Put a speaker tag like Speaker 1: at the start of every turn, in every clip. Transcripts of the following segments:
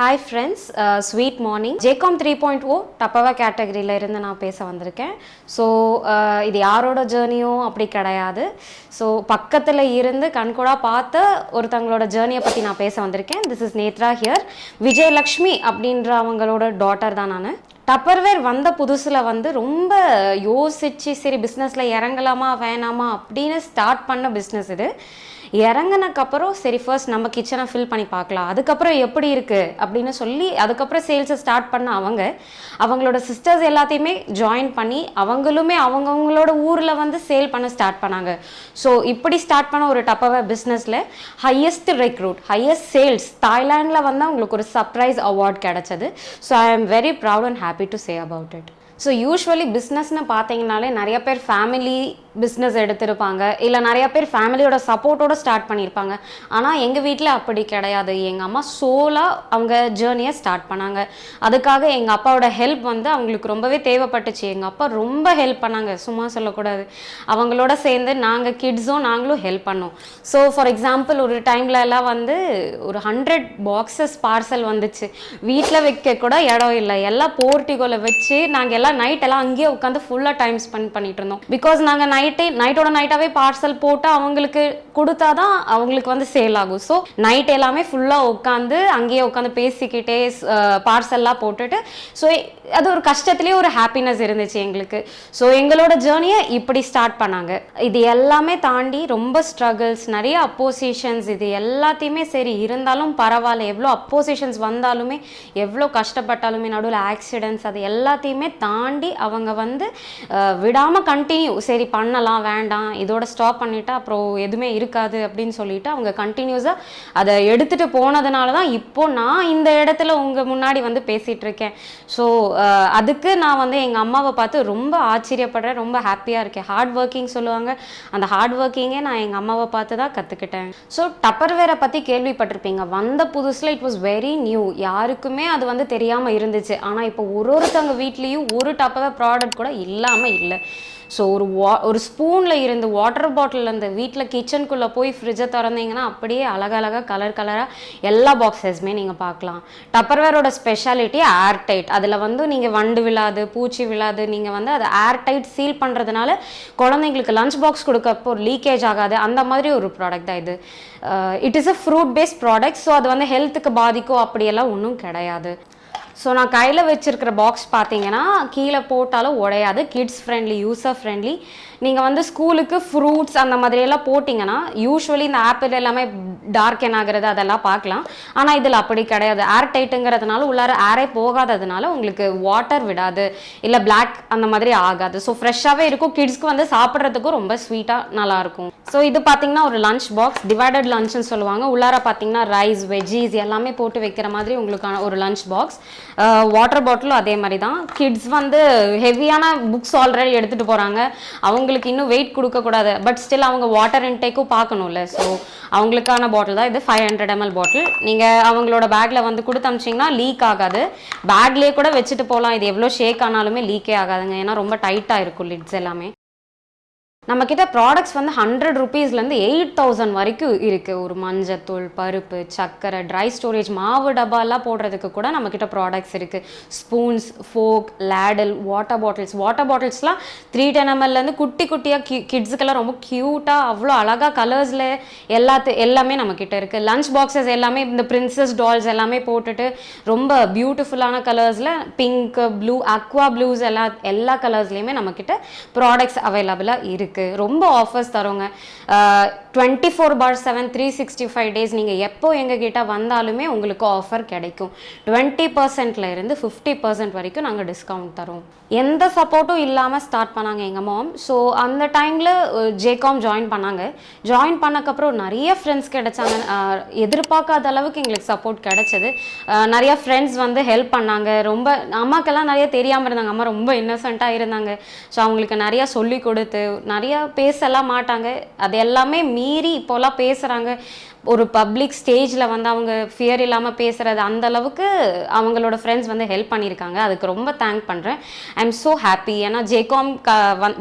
Speaker 1: Hi friends, sweet morning. JCOM 3.0 டப்பவா கேட்டகரியில் இருந்து நான் பேச வந்திருக்கேன். ஸோ இது யாரோட ஜேர்னியும் அப்படி கிடையாது. ஸோ பக்கத்தில் இருந்து கண்கூடா பார்த்த ஒருத்தங்களோட ஜேர்னியை பற்றி நான் பேச வந்திருக்கேன். This is Netra here. Vijayalakshmi அப்படின்ற அவங்களோட டாட்டர் தான் நான். டப்பர்வேர் வந்த புதுசில் ரொம்ப யோசிச்சு சரி பிஸ்னஸில் இறங்கலாமா வேணாமா அப்படின்னு ஸ்டார்ட் பண்ண பிஸ்னஸ் இது. இறங்கினக்கப்புறம் சரி ஃபர்ஸ்ட் நம்ம கிச்சனை ஃபில் பண்ணி பார்க்கலாம், அதுக்கப்புறம் எப்படி இருக்குது அப்படின்னு சொல்லி அதுக்கப்புறம் சேல்ஸை ஸ்டார்ட் பண்ண அவங்களோட சிஸ்டர்ஸ் எல்லாத்தையுமே ஜாயின் பண்ணி அவங்களுமே அவங்கவுங்களோட ஊரில் சேல் பண்ண ஸ்டார்ட் பண்ணாங்க. ஸோ இப்படி ஸ்டார்ட் பண்ண ஒரு டப்பர்வேர் பிஸ்னஸில் ஹையஸ்ட் ரெக்ரூட் ஹையஸ்ட் சேல்ஸ் தாய்லாண்டில் அவங்களுக்கு ஒரு சர்ப்ரைஸ் அவார்ட் கிடச்சது. So I am very proud and happy to say about it. So usually பிஸ்னஸ்ன்னு பார்த்தீங்கனாலே நிறைய பேர் ஃபேமிலி பிஸ்னஸ் எடுத்திருப்பாங்க, இல்லை நிறைய பேர் ஃபேமிலியோட சப்போர்ட்டோடு ஸ்டார்ட் பண்ணியிருப்பாங்க. ஆனால் எங்கள் வீட்டில் அப்படி கிடையாது. எங்கள் அம்மா சோலாக அவங்க ஜேர்னியை ஸ்டார்ட் பண்ணாங்க. அதுக்காக எங்கள் அப்பாவோட ஹெல்ப் அவங்களுக்கு ரொம்பவே தேவைப்பட்டுச்சு. எங்கள் அப்பா ரொம்ப ஹெல்ப் பண்ணாங்க, சும்மா சொல்லக்கூடாது. அவங்களோட சேர்ந்து நாங்களும் ஹெல்ப் பண்ணோம். ஸோ ஃபார் எக்ஸாம்பிள் ஒரு டைமில் எல்லாம் ஒரு 100 பாக்ஸஸ் பார்சல் வந்துச்சு. வீட்டில் வைக்க கூட இடம் இல்லை, எல்லாம் போர்ட்டிகோவில் வச்சு நாங்கள் எல்லாம் நைட் எல்லாம் அங்கேயே உட்காந்து ஃபுல்லாக டைம் ஸ்பெண்ட் பண்ணிட்டு இருந்தோம். பிகாஸ் நாங்கள் நைட்டோட நைட்டாகவே பார்சல் போட்டு அவங்களுக்கு கொடுத்தா தான் அவங்களுக்கு சேல் ஆகும். ஸோ நைட் எல்லாமே ஃபுல்லாக உட்காந்து அங்கேயே உட்காந்து பேசிக்கிட்டே பார்சல்லாம் போட்டுட்டு ஸோ அது ஒரு கஷ்டத்துலேயே ஒரு ஹாப்பினஸ் இருந்துச்சு எங்களுக்கு. ஸோ எங்களோட ஜேர்னியை இப்படி ஸ்டார்ட் பண்ணாங்க. இது எல்லாமே தாண்டி ரொம்ப ஸ்ட்ரகிள்ஸ், நிறைய அப்போசிஷன்ஸ், இது எல்லாத்தையுமே சரி இருந்தாலும் பரவாயில்ல, எவ்வளோ அப்போசிஷன்ஸ் வந்தாலுமே எவ்வளோ கஷ்டப்பட்டாலுமே நடுவில் ஆக்சிடென்ட்ஸ் அது எல்லாத்தையுமே தாண்டி அவங்க விடாமல் கண்டினியூ சரி பண்ணலாம் வேண்டாம் இதோட ஸ்டாப் பண்ணிட்டா அப்புறம் எதுவுமே இருக்காது அப்படின்னு சொல்லிட்டு அவங்க கண்டினியூஸாக அதை எடுத்துகிட்டு போனதுனால தான் இப்போ நான் இந்த இடத்துல உங்கள் முன்னாடி பேசிகிட்டு இருக்கேன். ஸோ அதுக்கு நான் எங்கள் அம்மாவை பார்த்து ரொம்ப ஆச்சரியப்படுறேன், ரொம்ப ஹாப்பியாக இருக்கேன். ஹார்ட் ஒர்க்கிங் சொல்லுவாங்க, அந்த ஹார்ட் ஒர்க்கிங்கே நான் எங்கள் அம்மாவை பார்த்து தான் கற்றுக்கிட்டேன். ஸோ டப்பர்வேரை பற்றி கேள்விப்பட்டிருப்பீங்க. வந்த புதுசில் இட் வாஸ் வெரி நியூ, யாருக்குமே அது தெரியாமல் இருந்துச்சு. ஆனால் இப்போ ஒருத்தவங்க வீட்லேயும் ஒரு டப்பர்வேர் ப்ராடக்ட் கூட இல்லாமல் இல்லை. ஸோ ஒரு ஸ்பூனில் இருந்து வாட்டர் பாட்டிலேருந்து வீட்டில் கிச்சனுக்குள்ளே போய் ஃப்ரிட்ஜை திறந்தீங்கன்னா அப்படியே அழகழகாக கலராக எல்லா பாக்ஸஸுமே நீங்கள் பார்க்கலாம். டப்பர்வேரோட ஸ்பெஷாலிட்டி ஏர் டைட். அதில் நீங்கள் வண்டு விழாது, பூச்சி விழாது. நீங்கள் அதை ஏர் டைட் சீல் பண்ணுறதுனால குழந்தைங்களுக்கு லஞ்ச் பாக்ஸ் கொடுக்கப்போ லீக்கேஜ் ஆகாது. அந்த மாதிரி ஒரு ப்ராடக்ட் தான் இது. It is a fruit paste product. So அது ஹெல்த்துக்கு பாதிக்கும் அப்படியெல்லாம் ஒன்றும் கிடையாது. ஸோ நான் கையில் வச்சுருக்கிற பாக்ஸ் பார்த்தீங்கன்னா கீழே போட்டாலும் உடையாது, கிட்ஸ் ஃப்ரெண்ட்லி, யூசர் ஃப்ரெண்ட்லி. நீங்கள் ஸ்கூலுக்கு ஃப்ரூட்ஸ் அந்த மாதிரியெல்லாம் போட்டிங்கன்னா யூஸ்வலி இந்த ஆப்பிள் எல்லாமே டார்க்கன் ஆகிறது அதெல்லாம் பார்க்கலாம். ஆனால் இதில் அப்படி கிடையாது. ஏர் டைட்டுங்கிறதுனால உள்ளார ஏரே போகாததுனால உங்களுக்கு வாட்டர் விடாது, இல்லை பிளாக் அந்த மாதிரி ஆகாது. ஸோ ஃப்ரெஷ்ஷாகவே இருக்கும், கிட்ஸ்க்கு சாப்பிட்றதுக்கும் ரொம்ப ஸ்வீட்டாக நல்லாயிருக்கும். ஸோ இது பார்த்தீங்கன்னா ஒரு லஞ்ச் பாக்ஸ், டிவைடட் லஞ்ச்னு சொல்லுவாங்க. உள்ளார பார்த்தீங்கன்னா ரைஸ், வெஜ்ஜீஸ் எல்லாமே போட்டு வைக்கிற மாதிரி உங்களுக்கான ஒரு லஞ்ச் பாக்ஸ். வாட்டர் பாட்டிலும் அதே மாதிரி தான். கிட்ஸ் ஹெவியான புக்ஸ் ஆல்ரெடி எடுத்துகிட்டு போகிறாங்க, அவங்களுக்கு இன்னும் வெயிட் கொடுக்கக்கூடாது, பட் ஸ்டில் அவங்க வாட்டர் இன்டேக்கும் பார்க்கணும்ல. ஸோ அவங்களுக்கான பாட்டில் தான் இது. 500 ml பாட்டில். நீங்கள் அவங்களோட பேக்கில் கொடுத்து அமிச்சிங்கன்னா லீக் ஆகாது. பேக்லேயே கூட வச்சுட்டு போகலாம். இது எவ்வளோ ஷேக் ஆனாலுமே லீக்கே ஆகாதுங்க, ஏன்னா ரொம்ப டைட்டாக இருக்கும் லிட்ஸ் எல்லாமே. நம்மக்கிட்ட ப்ராடக்ட்ஸ் 100 rupeesலேருந்து 8000 வரைக்கும் இருக்குது. ஒரு மஞ்சத்தூள், பருப்பு, சர்க்கரை, ட்ரை ஸ்டோரேஜ், மாவு டப்பாலாம் போடுறதுக்கு கூட நம்மக்கிட்ட ப்ராடக்ட்ஸ் இருக்குது. ஸ்பூன்ஸ், ஃபோக், லேடல், வாட்டர் பாட்டில்ஸ்லாம் 310 mlலேருந்து குட்டி குட்டியாக கிட்ஸுக்கெல்லாம் ரொம்ப க்யூட்டாக அவ்வளோ அழகாக கலர்ஸில் எல்லாமே நம்மக்கிட்ட இருக்குது. லஞ்ச் பாக்ஸஸ் எல்லாமே இந்த பிரின்சஸ் டால்ஸ் எல்லாமே போட்டுட்டு ரொம்ப பியூட்டிஃபுல்லான கலர்ஸில் பிங்க், ப்ளூ, அக்வா ப்ளூஸ் எல்லா கலர்ஸ்லேயுமே நம்மக்கிட்ட ப்ராடக்ட்ஸ் அவைலபிளாக இருக்குது. ரொம்ப ஆஃபர்ஸ் தரோங்க. 24/7 365 days நீங்கள் எப்போ எங்ககிட்ட வந்தாலுமே உங்களுக்கு ஆஃபர் கிடைக்கும். 20%லேருந்து 50% வரைக்கும் நாங்கள் டிஸ்கவுண்ட் தரோம். எந்த சப்போர்ட்டும் இல்லாமல் ஸ்டார்ட் பண்ணாங்க எங்கள் மாம். ஸோ அந்த டைமில் ஜேகாம் ஜாயின் பண்ணாங்க. ஜாயின் பண்ணக்கப்புறம் நிறைய ஃப்ரெண்ட்ஸ் கிடைச்சாங்க. எதிர்பார்க்காத அளவுக்கு எங்களுக்கு சப்போர்ட் கிடைச்சது. நிறைய ஃப்ரெண்ட்ஸ் ஹெல்ப் பண்ணாங்க. ரொம்ப அம்மாக்கெல்லாம் நிறைய தெரியாமல் இருந்தாங்க, அம்மா ரொம்ப இன்னசென்ட்டாக இருந்தாங்க. ஸோ அவங்களுக்கு நிறையா சொல்லி கொடுத்து நிறையா பேசலாம் மாட்டாங்க, அது எல்லாமே மீறி இப்போலாம் பேசுகிறாங்க. ஒரு பப்ளிக் ஸ்டேஜில் அவங்க ஃபியர் இல்லாமல் பேசுகிறது, அந்த அளவுக்கு அவங்களோட ஃப்ரெண்ட்ஸ் ஹெல்ப் பண்ணியிருக்காங்க. அதுக்கு ரொம்ப தேங்க் பண்ணுறேன். I am so happy. ஏன்னா ஜேகாம்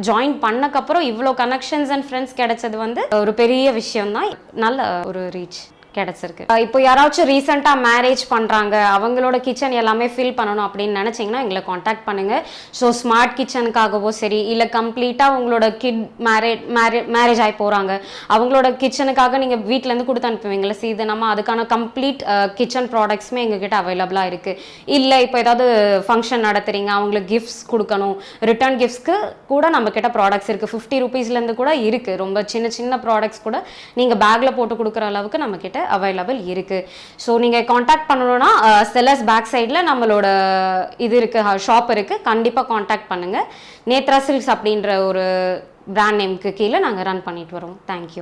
Speaker 1: ஜாயின் பண்ணக்கப்புறம் இவ்வளோ கனெக்ஷன்ஸ் அண்ட் ஃப்ரெண்ட்ஸ் கிடைச்சது ஒரு பெரிய விஷயம்தான். நல்ல ஒரு ரீச். கிடச்சிருக்கு. இப்போ யாராச்சும் ரீசெண்டாக மேரேஜ் பண்ணுறாங்க, அவங்களோட கிச்சன் எல்லாமே ஃபில் பண்ணணும் அப்படின்னு நினச்சிங்கன்னா எங்களை காண்டாக்ட் பண்ணுங்கள். ஸோ ஸ்மார்ட் கிச்சனுக்காகவோ சரி, இல்லை கம்ப்ளீட்டாக உங்களோட கிட் மேரேஜ் ஆகி போகிறாங்க, அவங்களோட கிச்சனுக்காக நீங்கள் வீட்டிலேருந்து கொடுத்து அனுப்புவீங்களா, இது நம்ம அதுக்கான கம்ப்ளீட் கிச்சன் ப்ராடக்ட்ஸுமே எங்ககிட்ட அவைலபிளாக இருக்குது. இல்லை இப்போ ஏதாவது ஃபங்க்ஷன் நடத்துகிறீங்க, அவங்களுக்கு கிஃப்ட்ஸ் கொடுக்கணும், ரிட்டர்ன் கிஃப்ட்ஸ்க்கு கூட நம்மக்கிட்ட ப்ராடக்ட்ஸ் இருக்குது. 50 ரூபீஸ்லேருந்து கூட இருக்குது. ரொம்ப சின்ன சின்ன ப்ராடக்ட்ஸ் கூட நீங்கள் பேக்கில் போட்டு கொடுக்குற அளவுக்கு நம்மக்கிட்ட அவைலபிள் இருக்குது. ஸோ நீங்கள் காண்டாக்ட் பண்ணணும்னா செல்லர்ஸ் பேக் சைடில் நம்மளோட இது இருக்குது, ஷாப் இருக்குது. கண்டிப்பாக காண்டாக்ட் பண்ணுங்கள். நேத்ரா சில்க்ஸ் அப்படின்ற ஒரு பிராண்ட் நேமுக்கு கீழே நாங்கள் ரன் பண்ணிட்டு வரோம். தேங்க்யூ.